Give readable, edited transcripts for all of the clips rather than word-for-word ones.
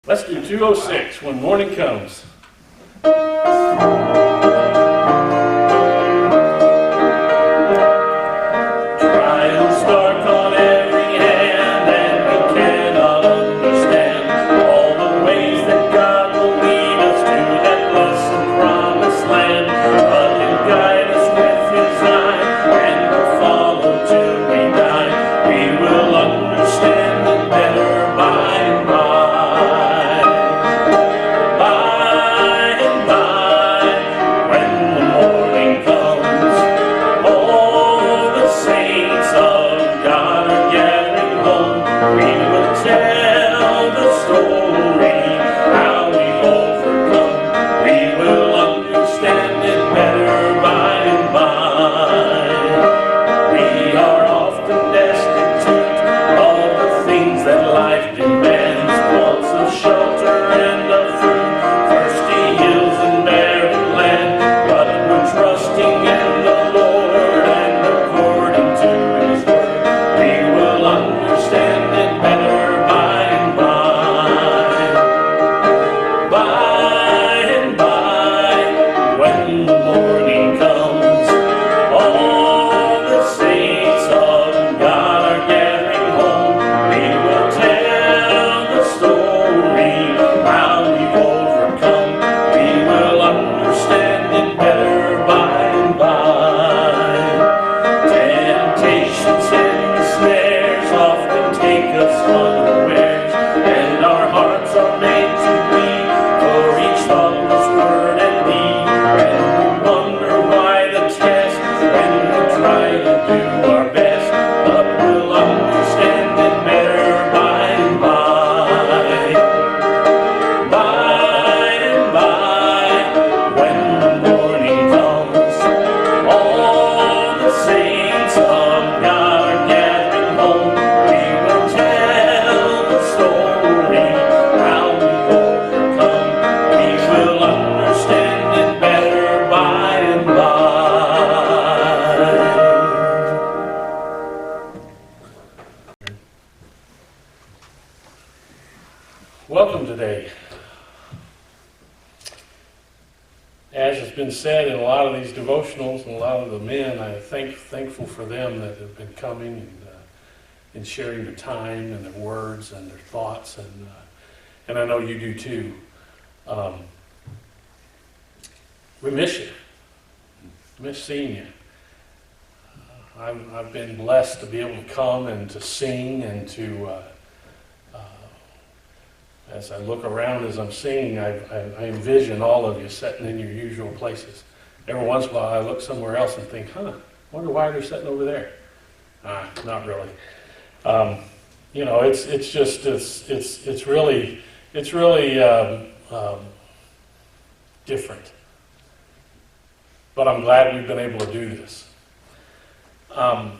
Let's do 206, When Morning Comes. Trials start on every hand, and we cannot understand all the ways that God will lead us to that blessed promised land. But He'll guide us with His eye, and we'll follow till we die. We will understand it better by and by. Welcome today. As has been said in a lot of these devotionals and a lot of the men, I'm thankful for them that have been coming and sharing their time and their words and their thoughts, and I know you do too. We miss you. Miss seeing you. I've been blessed to be able to come and to sing and to as I look around as I'm singing, I envision all of you sitting in your usual places. Every once in a while I look somewhere else and think, wonder why they're sitting over there. Not really. It's really different. But I'm glad we've been able to do this. A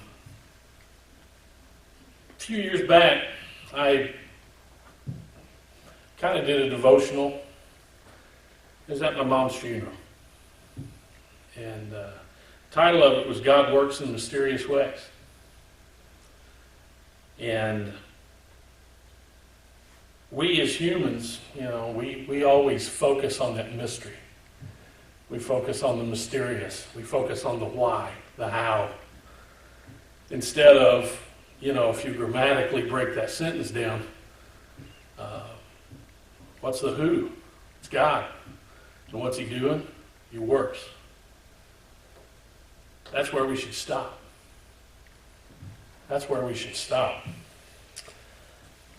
few years back, I kind of did a devotional. It was at my mom's funeral. And the title of it was God Works in Mysterious Ways. And we as humans, we always focus on that mystery. We focus on the mysterious. We focus on the why, the how. Instead of, if you grammatically break that sentence down, what's the who? It's God. And what's He doing? He works. That's where we should stop. That's where we should stop.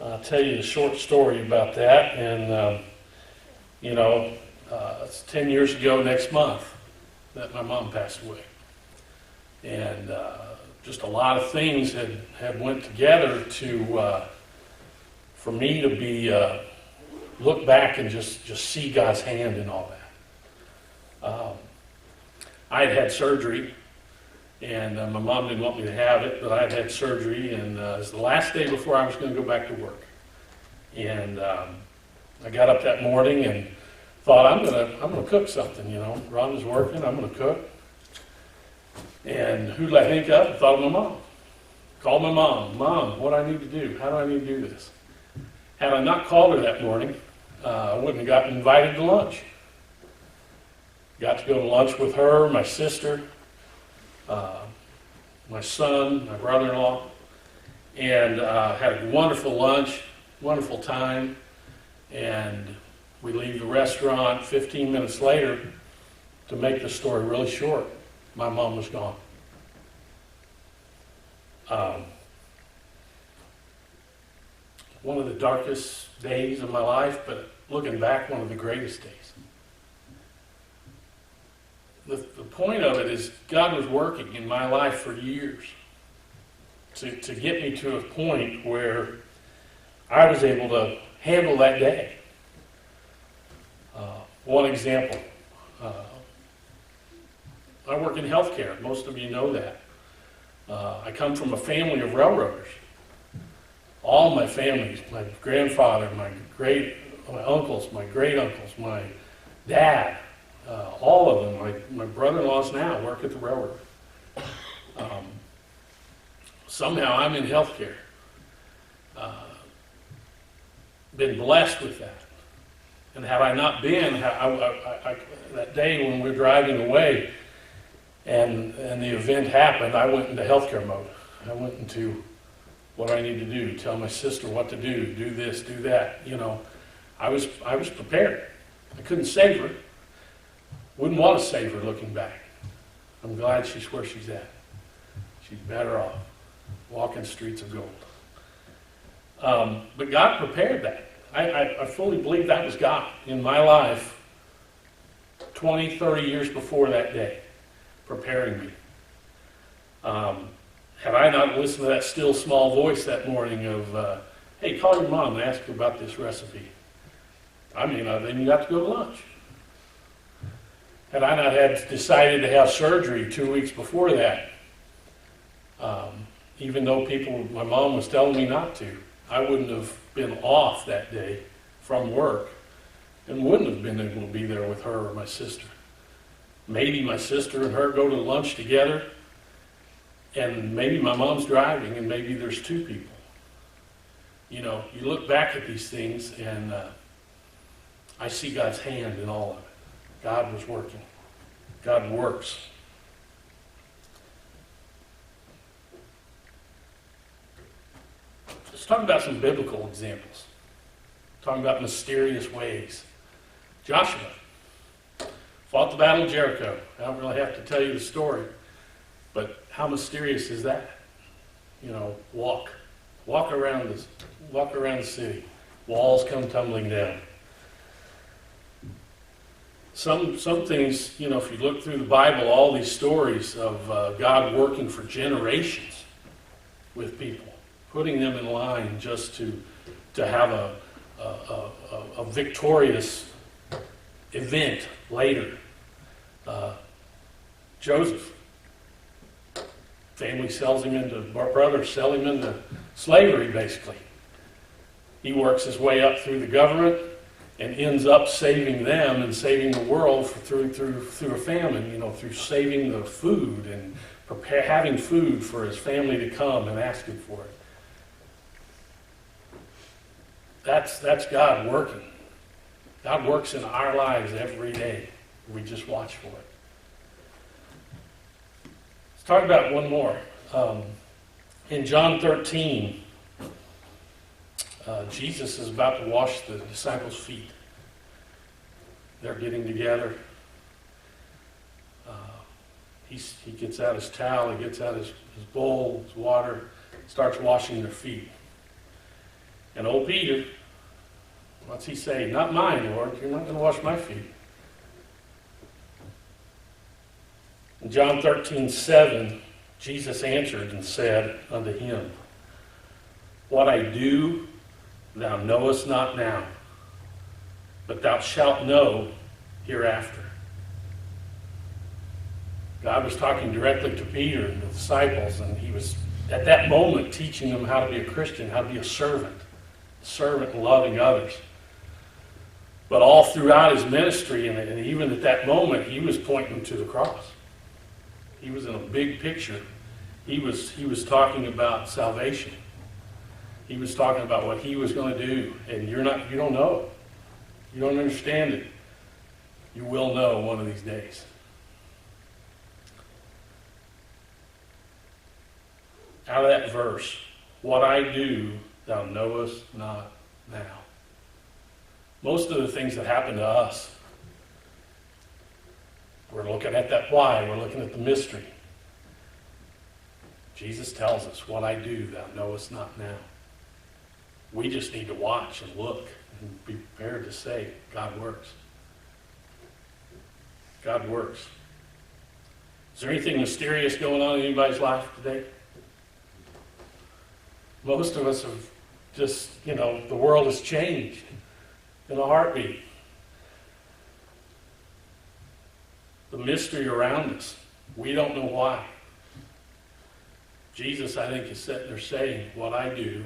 I'll tell you the short story about that. And, it's 10 years ago next month that my mom passed away. And just a lot of things had went together for me to be... look back and just see God's hand in all that. I had surgery, and my mom didn't want me to have it, but I had surgery, and it was the last day before I was going to go back to work. And I got up that morning and thought, I'm gonna cook something. Rhonda's working, I'm going to cook. And who did I think of? I thought of my mom. Called my mom. Mom, what do I need to do? How do I need to do this? Had I not called her that morning, I wouldn't have gotten invited to lunch. Got to go to lunch with her, my sister, my son, my brother-in-law, and had a wonderful lunch, wonderful time, and we leave the restaurant 15 minutes later. To make the story really short, my mom was gone. One of the darkest days of my life, but looking back, one of the greatest days. The point of it is God was working in my life for years to get me to a point where I was able to handle that day. One example, I work in healthcare. Most of you know that. I come from a family of railroaders. All my families, my grandfather, my uncles, my great uncles, my dad, all of them, my brother-in-laws now work at the railroad. Somehow I'm in healthcare. Been blessed with that. And had I not been, that day when we were driving away and the event happened, I went into healthcare mode. I went into what I need to do, tell my sister what to do this, do that. You know, I was prepared. I couldn't save her. Wouldn't want to save her looking back. I'm glad she's where she's at. She's better off, walking streets of gold. But God prepared that. I fully believe that was God in my life 20, 30 years before that day, preparing me. Had I not listened to that still small voice that morning of, hey, call your mom and ask her about this recipe, I may not have even got to go to lunch. Had I not had decided to have surgery 2 weeks before that, even though my mom was telling me not to, I wouldn't have been off that day from work and wouldn't have been able to be there with her or my sister. Maybe my sister and her go to lunch together, and maybe my mom's driving, and maybe there's two people. You know, you look back at these things, and I see God's hand in all of it. God was working. God works. Let's talk about some biblical examples. Talking about mysterious ways. Joshua fought the Battle of Jericho. I don't really have to tell you the story, but how mysterious is that? You know, walk around the city. Walls come tumbling down. Some things, you know, if you look through the Bible, all these stories of God working for generations with people, putting them in line just to have a victorious event later. Joseph, brothers sell him into slavery, basically. He works his way up through the government and ends up saving them and saving the world through a famine, you know, through saving the food and having food for his family to come and ask him for it. That's God working. God works in our lives every day. We just watch for it. Let's talk about one more. In John 13, Jesus is about to wash the disciples' feet. They're getting together. He gets out his towel, he gets out his bowl, his water, starts washing their feet. And old Peter, what's he say? Not mine, Lord. You're not going to wash my feet. In John 13:7, Jesus answered and said unto him, What I do thou knowest not now, but thou shalt know hereafter. God was talking directly to Peter and the disciples, and he was at that moment teaching them how to be a Christian, how to be a servant and loving others. But all throughout his ministry, and even at that moment, he was pointing to the cross. He was in a big picture. He was talking about salvation. He was talking about what he was going to do, and you don't know. You don't understand it. You will know one of these days. Out of that verse, what I do, thou knowest not now. Most of the things that happen to us, we're looking at that why, we're looking at the mystery. Jesus tells us, what I do, thou knowest not now. We just need to watch and look and be prepared to say, God works. God works. Is there anything mysterious going on in anybody's life today? Most of us have just, the world has changed in a heartbeat. The mystery around us, we don't know why. Jesus, I think, is sitting there saying, what I do,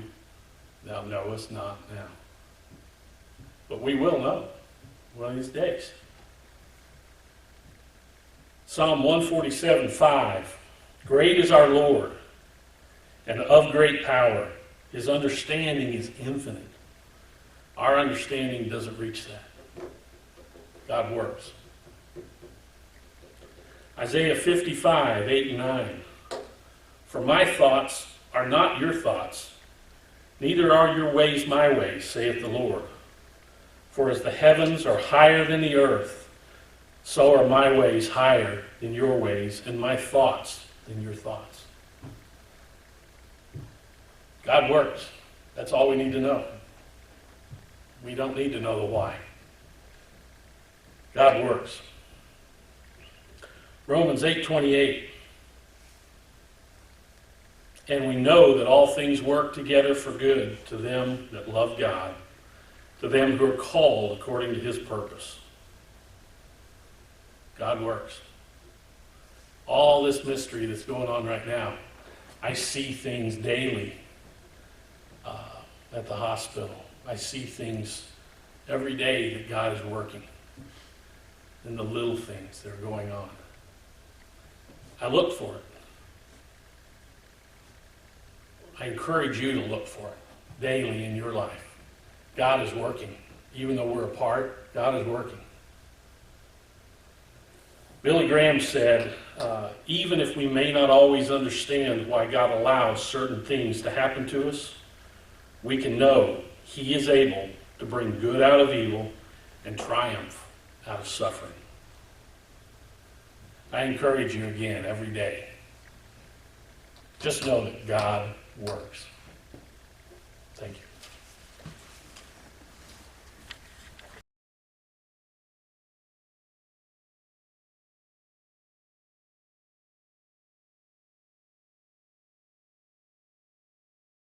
thou knowest not now. But we will know one of these days. Psalm 147:5. Great is our Lord, and of great power. His understanding is infinite. Our understanding doesn't reach that. God works. Isaiah 55:8-9. For my thoughts are not your thoughts, neither are your ways my ways, saith the Lord. For as the heavens are higher than the earth, so are my ways higher than your ways, and my thoughts than your thoughts. God works. That's all we need to know. We don't need to know the why. God works. Romans 8:28. And we know that all things work together for good to them that love God, to them who are called according to his purpose. God works. All this mystery that's going on right now, I see things daily at the hospital. I see things every day that God is working in the little things that are going on. I look for it. I encourage you to look for it daily in your life. God is working. Even though we're apart, God is working. Billy Graham said, even if we may not always understand why God allows certain things to happen to us, we can know he is able to bring good out of evil and triumph out of suffering. I encourage you again every day. Just know that God works.